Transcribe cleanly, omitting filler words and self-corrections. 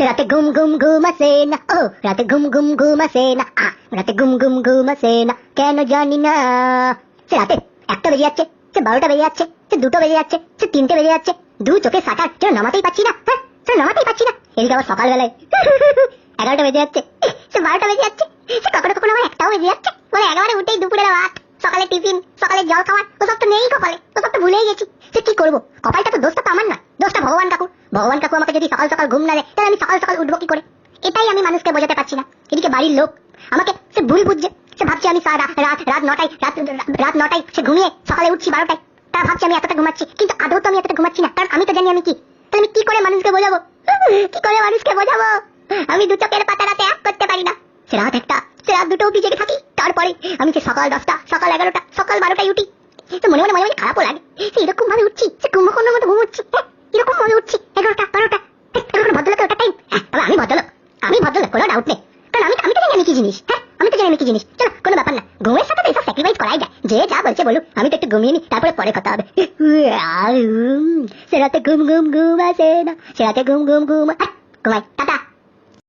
রাতে ঘুম ঘুম ঘুম আসে না, ও রাতে ঘুম ঘুম ঘুম আসে না, রাতে ঘুম ঘুম ঘুম আসে না, কেন জানি না। সে রাতে 1টা বেজে যাচ্ছে, সে 12টা বেজে যাচ্ছে, সে 2টো বেজে যাচ্ছে, সে 3টে বেজে যাচ্ছে, দু চোখে সাঁটার যেন নামাতেই পাচ্ছি না, হ্যাঁ সেটা নামাতেই পাচ্ছি না। এদিকে আবার সকালবেলায় 11টা বেজে যাচ্ছে, সে 12টা বেজে যাচ্ছে, সে কখনো কখনো আবার 1টাও বেজে যাচ্ছে। মানে একেবারে উঠেই দুপুরের ভাত, সকালে টিফিন, সকালে জল খাওয়ার ওসব তো নেই কপালে, ওসব তো ভুলেই গেছি। সে কি করবো, কপালটা তো দোষটা তো আমার না, দোষটা ভগবান কাকুর। ভগবান কাকু আমাকে যদি সকাল সকাল ঘুম না দেয় তাহলে আমি সকাল সকাল উঠবো কি করে? এটাই আমি মানুষকে বোঝাতে পারছি না। এদিকে বাড়ির লোক আমাকে সে ভুল বুঝছে, সে ভাবছে আমি রাত 9টায় সে ঘুমিয়ে সকালে উঠছি 12টায়, তারা ভাবছে আমি এতটা ঘুমাচ্ছি, কিন্তু আদৌ তো আমি এতটা ঘুমাচ্ছি না, কারণ আমি তো জানি আমি কি। তাহলে আমি কি করে মানুষকে বোঝাবো, কি করে মানুষকে বোঝাবো? আমি দু চোখের পাতা রাতে এক করতে পারি না। সে রাত 1টা, সে রাত 2টো অব্দি জেগে থাকি, তারপরে আমি সে সকাল 10টা, সকাল 11টা, সকাল 12টায় উঠি। তো মনে মনে মাঝে মাঝে খারাপও লাগে, সে এরকম ভাবে উঠছি, সে কুম্ভকর্ণের মতো ঘুমোচ্ছি, এরকম ভাবে উঠছি 11টা 12টা। এখন ভদ্রলোকের ওটা টাইম, তবে আমি ভদ্রলোক কোনো ডাউট নেই, কারণ আমি তো জানি আমি কি জিনিস, আমি তো জানি আমি কি জিনিস। চলো কোনো ব্যাপার না, ঘুমের সাথে তো এসব স্যাক্রিফাইস করাই যায়, যে যা বলছে বলুক, আমি তো একটু ঘুমিয়ে নি, তারপরে পরে কথা হবে। সে রাতে ঘুম ঘুম ঘুম আসে না, সে রাতে ঘুম ঘুম ঘুম, ঘুমাই, টাটা।